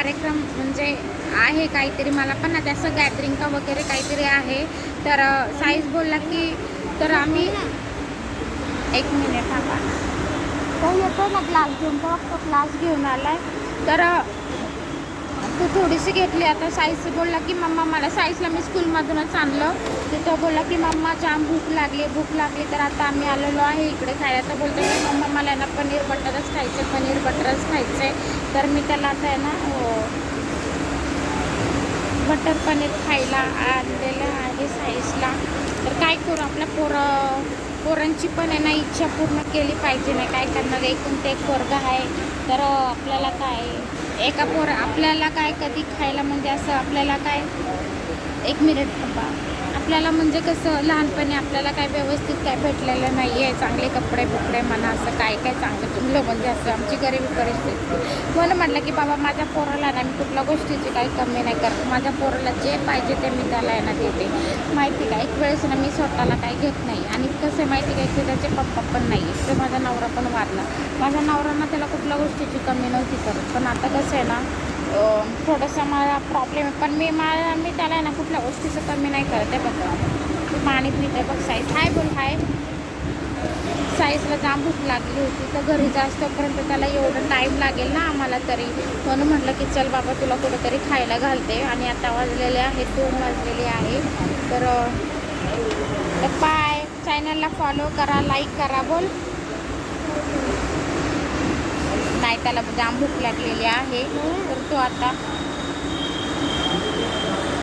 कार्यक्रम म्हणजे आहे काहीतरी, मला पण आता असं गॅदरिंग का वगैरे काहीतरी आहे. तर साईज बोलला की तर आम्ही एक मिनिट थांबा, तो येतो ना ग्लास घेऊन, तो ग्लास घेऊन आलाय. तर तू थोडीशी घेतली. आता साईज बोलला की मम्मा मला, साईजला मी स्कूलमधूनच आणलं. तर तो बोलला की मम्मा जाम भूक लागली. तर आता आम्ही आलेलो आहे इकडे खायला. तर बोलतो की मम्मा मला ना पनीर बटरच खायचं, पनीर बटरच खायचं आहे. तर मी त्याला आता आहे ना बटर पनीर खायला आणलेलं आहे साईजला. तर काय करू, आपल्या पोरांची पण आहे ना इच्छा पूर्ण केली पाहिजे. नाही काय करणार, एकूण ते एक पोरगा आहे. तर आपल्याला काय आपल्याला काय कधी खायला म्हणजे असं आपल्याला काय, एक मिनिट थांबा, आपल्याला म्हणजे कसं लहानपणी आपल्याला काय व्यवस्थित काय भेटलेलं नाही आहे. चांगले कपडे म्हणा, असं काय चांगलं तुमलं म्हणजे असं आमची गरिबी परिस्थिती. म्हणून म्हटलं की बाबा माझ्या पोराला ना मी कुठल्या गोष्टीची काही कमी नाही करत. माझ्या पोराला जे पाहिजे ते मी त्याला आहे ना देते. माहिती का, एक वेळेस ना मी स्वतःला काही घेत नाही. आणि कसं माहिती काय, की त्याचे पप्पा पण नाही, तर माझा नवरा पण वारला. माझ्या नवऱ्यानं त्याला कुठल्या गोष्टीची कमी नव्हती करत. पण आता कसं आहे ना, थोडंसं मला प्रॉब्लेम आहे. पण मी त्याला आहे ना कुठल्या गोष्टीचं कमी नाही करत आहे. बघा पाणी पिते बघ साईज. हाय बोल हाय. साईजला जाम भूक लागली होती. तर घरी जास्तपर्यंत त्याला एवढं टाईम लागेल ना आम्हाला तरी. म्हणून म्हटलं की चल बाबा तुला कुठंतरी खायला घालते. आणि आता वाजलेले आहेत 2 वाजलेले आहे. तर बाय. चॅनलला फॉलो करा, लाईक करा. बोल. नाही, त्याला जाम भूक लागलेली आहे. तर तो आता